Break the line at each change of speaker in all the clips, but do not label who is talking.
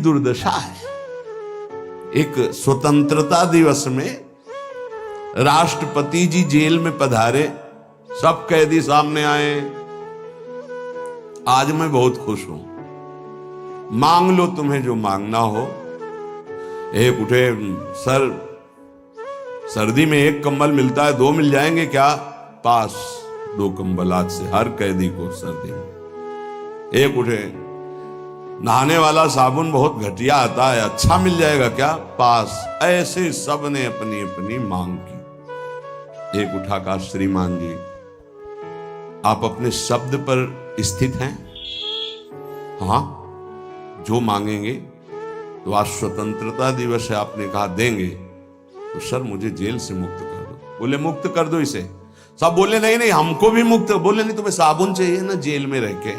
दुर्दशा है। एक स्वतंत्रता दिवस में राष्ट्रपति जी जेल में पधारे, सब कैदी सामने आए। आज मैं बहुत खुश हूं, मांग लो तुम्हें जो मांगना हो। एक उठे, सर सर्दी में एक कंबल मिलता है, 2 मिल जाएंगे क्या? पास, 2 कंबल आज से हर कैदी को सर्दी में। एक उठे, नहाने वाला साबुन बहुत घटिया आता है, अच्छा मिल जाएगा क्या? पास। ऐसे सब ने अपनी अपनी मांग की। एक उठा कहा, श्रीमान जी आप अपने शब्द पर स्थित हैं? हाँ, जो मांगेंगे। तो आज स्वतंत्रता दिवस है, आपने कहा देंगे, तो सर मुझे जेल से मुक्त कर दो। बोले मुक्त कर दो इसे। सब बोले नहीं नहीं हमको भी मुक्त। बोले नहीं, तुम्हें साबुन चाहिए ना जेल में रह के,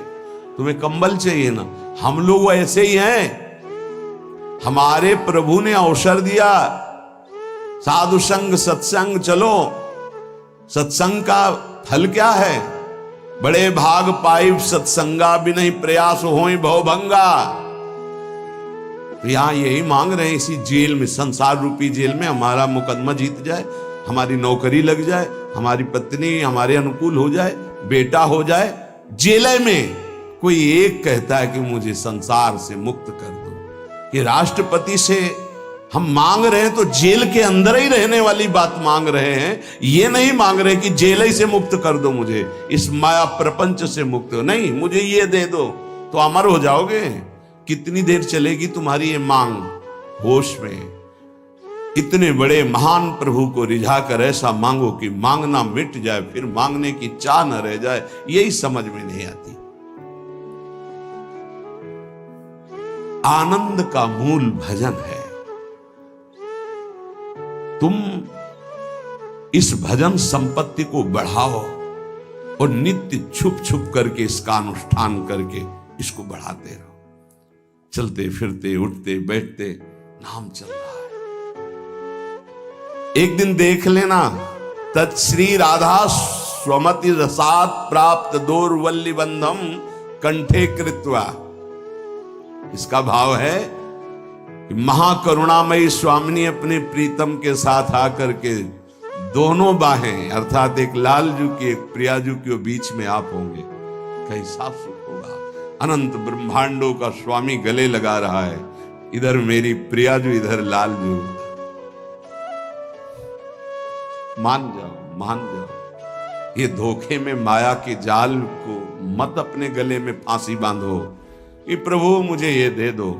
तुम्हें कंबल चाहिए ना, हम लोग ऐसे ही हैं। हमारे प्रभु ने अवसर दिया, साधु संग सत्संग चलो। सत्संग का फल क्या है? बड़े भाग पाई सत्संगा भी नहीं प्रयास होई भवभंगा। तो यहां यही मांग रहे हैं, इसी जेल में, संसार रूपी जेल में हमारा मुकदमा जीत जाए, हमारी नौकरी लग जाए, हमारी पत्नी हमारे अनुकूल हो जाए, बेटा हो जाए। जेल में कोई एक कहता है कि मुझे संसार से मुक्त कर दो। कि राष्ट्रपति से हम मांग रहे हैं तो जेल के अंदर ही रहने वाली बात मांग रहे हैं। ये नहीं मांग रहे कि जेल ही से मुक्त कर दो मुझे, इस माया प्रपंच से मुक्त। नहीं, मुझे ये दे दो तो अमर हो जाओगे। कितनी देर चलेगी तुम्हारी ये मांग? होश में इतने बड़े महान प्रभु को रिझा कर ऐसा मांगो कि मांगना मिट जाए, फिर मांगने की चाह न रह जाए। यही समझ में नहीं आती। आनंद का मूल भजन है। तुम इस भजन संपत्ति को बढ़ाओ और नित्य छुप छुप करके इसका अनुष्ठान करके इसको बढ़ाते रहो। चलते फिरते उठते बैठते नाम चल रहा है। एक दिन देख लेना, तत्श्री राधा स्वमति रसात प्राप्त दोर्वल्ली बंधम कंठे कृत्वा। इसका भाव है कि महाकरुणामयी स्वामिनी अपने प्रीतम के साथ आकर के दोनों बाहें, अर्थात एक लालजू की एक प्रियाजू के बीच में आप होंगे। कैसा सुख होगा। अनंत ब्रह्मांडों का स्वामी गले लगा रहा है, इधर मेरी प्रियाजू, इधर लालजू। मान जाओ, मान जाओ। ये धोखे में माया के जाल को मत अपने गले में फांसी बांधो कि प्रभु मुझे ये दे दो।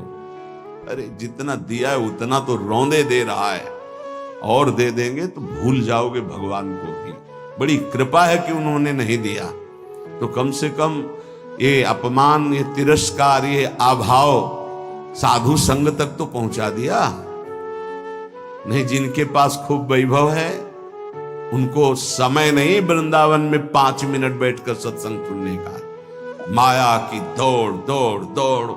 अरे जितना दिया है उतना तो रौंदे दे रहा है, और दे देंगे तो भूल जाओगे भगवान को भी। बड़ी कृपा है कि उन्होंने नहीं दिया, तो कम से कम ये अपमान, ये तिरस्कार, ये अभाव साधु संग तक तो पहुंचा दिया। नहीं, जिनके पास खूब वैभव है उनको समय नहीं वृंदावन में 5 मिनट बैठकर सत्संग सुनने का। माया की दौड़ दौड़ दौड़।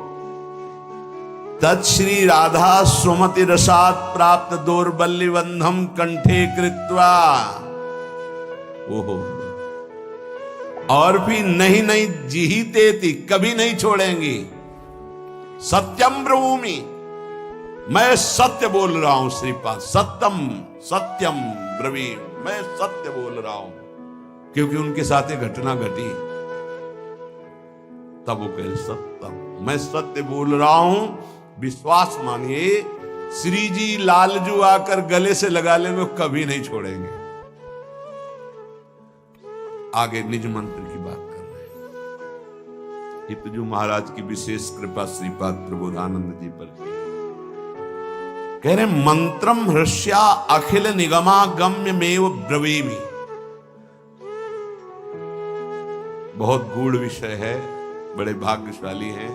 तत्श्री राधा सुमति रसात प्राप्त दोर्बल्ली बंधम कंठे कृत्वा। ओहो, और भी नहीं नहीं जीते थी, कभी नहीं छोड़ेंगी। सत्यम ब्रवीमि, मैं सत्य बोल रहा हूं श्रीपाद। सत्यम सत्यम ब्रवीमि, मैं सत्य बोल रहा हूं। क्योंकि उनके साथ एक घटना घटी, तब वो कहे सत्यम, मैं सत्य बोल रहा हूं, विश्वास मानिए। श्री जी लालजू आकर गले से लगा लेंगे, कभी नहीं छोड़ेंगे। आगे निज मंत्र की बात कर रहे हैं। हितजू महाराज की विशेष कृपा श्रीपाद प्रबोधानंद जी पर। कह रहे मंत्रम हृष्या अखिल निगमागम्यमेव ब्रवीमि। बहुत गूढ़ विषय है, बड़े भाग्यशाली हैं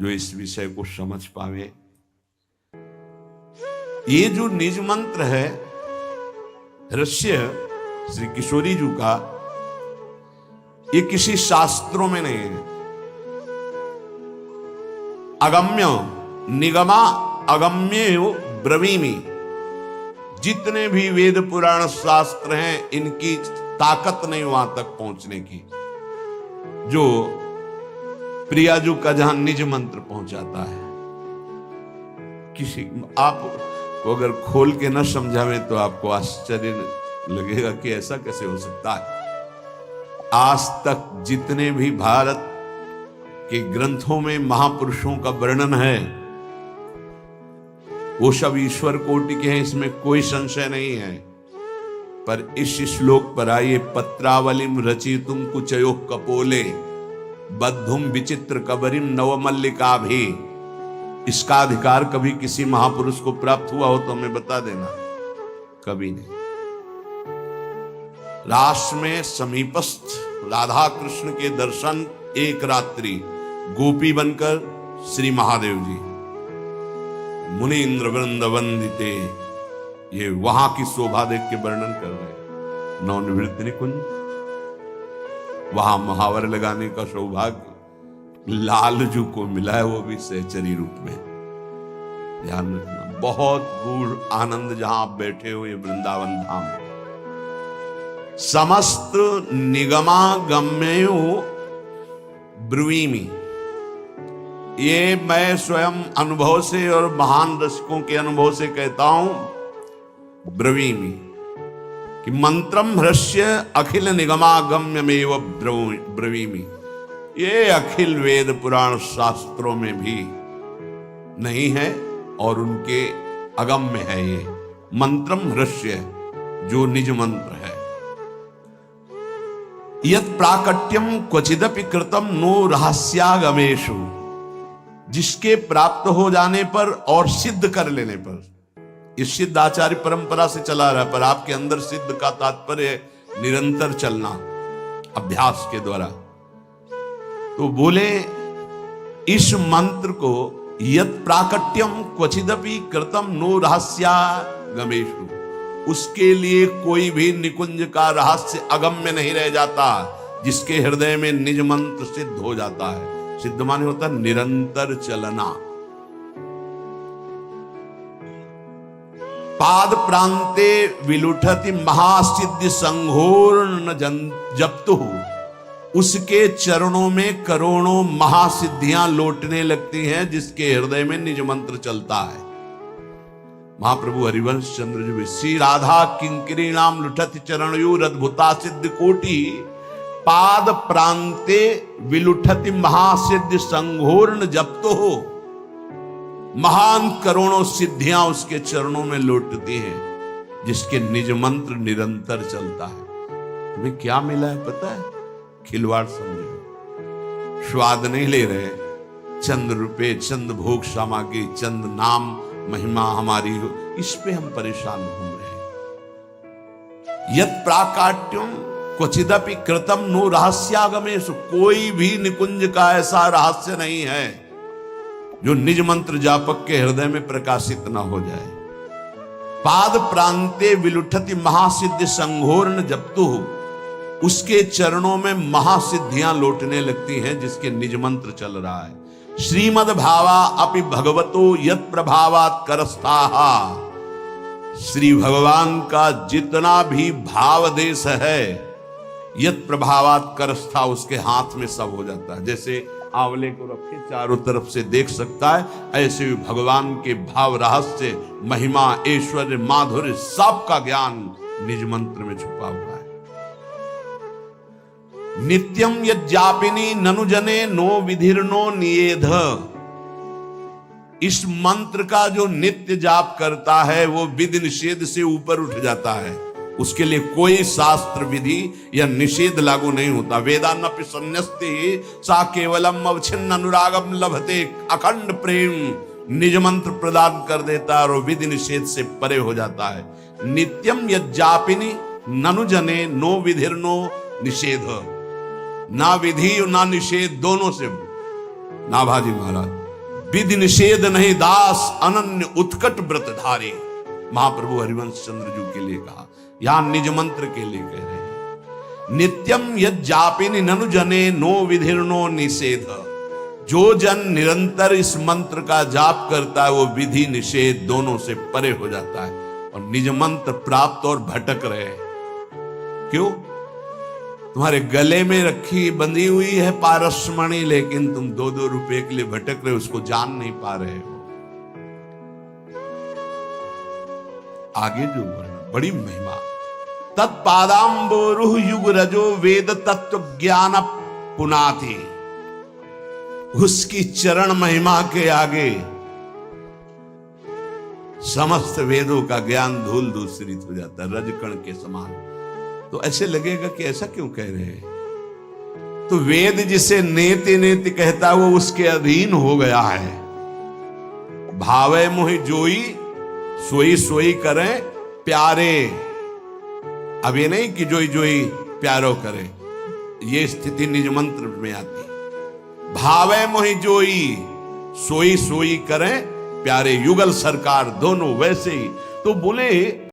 जो इस विषय को समझ पावे। ये जो निज मंत्र है रहस्य श्री किशोरी जी का, ये किसी शास्त्रों में नहीं है। अगम्य निगमा अगम्य ब्रवीमि, जितने भी वेद पुराण शास्त्र हैं इनकी ताकत नहीं वहां तक पहुंचने की। जो प्रियाजू का जहां निज मंत्र पहुंचाता है, किसी आप को अगर खोल के न समझावे तो आपको आश्चर्य लगेगा कि ऐसा कैसे हो सकता है। आज तक जितने भी भारत के ग्रंथों में महापुरुषों का वर्णन है वो सब ईश्वर कोटि के हैं, इसमें कोई संशय नहीं है। पर इस श्लोक पर आइए, पत्रावलिम रचितुम कुचयो कपोले बद्धुम विचित्र कबरिम नवमल्लिका भी, इसका अधिकार कभी किसी महापुरुष को प्राप्त हुआ हो तो हमें बता देना। कभी नहीं। रास में समीपस्थ राधा कृष्ण के दर्शन एक रात्रि गोपी बनकर श्री महादेव जी मुनीन्द्र वृंद वंदिते, ये वहां की शोभा देख के वर्णन कर रहे हैं। नवनिवृत्ति निकुंज, वहां महावर लगाने का सौभाग्य लालजू को मिला है, वो भी सहचरी रूप में। ध्यान रखना, बहुत गूढ़ आनंद जहां आप बैठे हो ये वृंदावन धाम। समस्त निगमागम्यो ब्रुवीमि, ये मैं स्वयं अनुभव से और महान रसिकों के अनुभव से कहता हूं ब्रवीमि कि मंत्रम ह्रस्य अखिल निगमागम्यमेव ब्रवीमि, ये अखिल वेद पुराण शास्त्रों में भी नहीं है और उनके अगम्य है। ये मंत्रम ह्रस्य जो निज मंत्र है। यत् प्राकट्यम क्वचिदपि कृतम नो रहस्यागमेषु, जिसके प्राप्त हो जाने पर और सिद्ध कर लेने पर, इस सिद्ध आचार्य परंपरा से चला रहा, पर आपके अंदर सिद्ध का तात्पर्य निरंतर चलना अभ्यास के द्वारा। तो बोले इस मंत्र को यत् प्राकट्यम क्वचिदपि कृतम नो रहस्यागमेषु, उसके लिए कोई भी निकुंज का रहस्य अगम्य नहीं रह जाता, जिसके हृदय में निज मंत्र सिद्ध हो जाता है। सिद्ध माने होता निरंतर चलना। पाद प्रांते विलुठति महासिद्धि संघोर्ण जप्तु, उसके चरणों में करोड़ों महासिद्धियां लौटने लगती हैं, जिसके हृदय में निज मंत्र चलता है। महाप्रभु हरिवंश चंद्र जी, श्री राधा किंकरी नाम लुठति चरणयोर अद्भुता सिद्ध कोटि, पाद प्रांते विलुठति महासिद्धि संघोर्ण जप्तो हो, महान करोड़ों सिद्धियां उसके चरणों में लौटती हैं, जिसके निज मंत्र निरंतर चलता है। तुम्हें क्या मिला है पता है? खिलवाड़ समझो, स्वाद नहीं ले रहे, चंद रुपए, चंद भोग सामग्री, चंद नाम महिमा हमारी हो, इस पे हम परेशान घूम रहे हैं। यत् प्राकाट्यम क्वचिदपि कृतम नो रहस्यागमेषु, कोई भी निकुंज का ऐसा रहस्य नहीं है जो निज मंत्र जापक के हृदय में प्रकाशित न हो जाए। पाद प्रांते विलुठति महासिद्धि संघोर्ण जप्तु, उसके चरणों में महासिद्धियां लौटने लगती हैं, जिसके निज मंत्र चल रहा है। श्रीमद् भावा अपि भगवतो यत् प्रभावात् करस्ताहा, श्री भगवान का जितना भी भाव देश है, यत् प्रभावात् करस्था, उसके हाथ में सब हो जाता है। जैसे आंवले को रखे चारों तरफ से देख सकता है, ऐसे ही भगवान के भाव रहस्य, महिमा, ऐश्वर्य, माधुर्य, सब का ज्ञान निज मंत्र में छुपा हुआ है। नित्यम यज्जापिनी ननु जने नो विधिर्नो नियेध, इस मंत्र का जो नित्य जाप करता है वो विधि निषेध से ऊपर उठ जाता है। उसके लिए कोई शास्त्र विधि या निषेध लागू नहीं होता। वेदान्नपि सन्न्यस्ते सा केवलम अवच्छिन्न अनुरागम लभते, अखंड प्रेम निज मंत्र प्रदान कर देता है और विधि निषेध से परे हो जाता है। नित्यम यज्जापिनी ननु जने नो विधिर्नो निषेध, ना विधि और ना निषेध, दोनों से ना भाजी महाराज, विधि निषेध नहीं दास अनन्य उत्कट व्रतधारी, महाप्रभु हरिवंश चंद्र जी के लिए कहा, यहां निज मंत्र के लिए कह रहे हैं। नित्यम यज्जापिनी ननु जने नो विधिर्नो निषेध, जो जन निरंतर इस मंत्र का जाप करता है वो विधि निषेध दोनों से परे हो जाता है और निज मंत्र प्राप्त और भटक रहे हैं। क्यों? तुम्हारे गले में रखी बंधी हुई है पारसमणि, लेकिन तुम 2-2 रुपए के लिए भटक रहे हो, उसको जान नहीं पा रहे हो। आगे जो वर्णन, बड़ी महिमा। तत्पादाम्बोरुह युग रजो वेद तत्व ज्ञान पुनाति। उसकी चरण महिमा के आगे समस्त वेदों का ज्ञान धूल दूसरित हो जाता है, रजकण के समान। तो ऐसे लगेगा कि ऐसा क्यों कह रहे हैं? तो वेद जिसे नेति नेति कहता है वो उसके अधीन हो गया है। भावे मोहि जोई सोई सोई करें प्यारे। अब ये नहीं कि जोई जोई प्यारो करे, ये स्थिति निज मंत्र में आती। भावे मोहि जोई सोई सोई करें प्यारे, युगल सरकार दोनों वैसे ही। तो बोले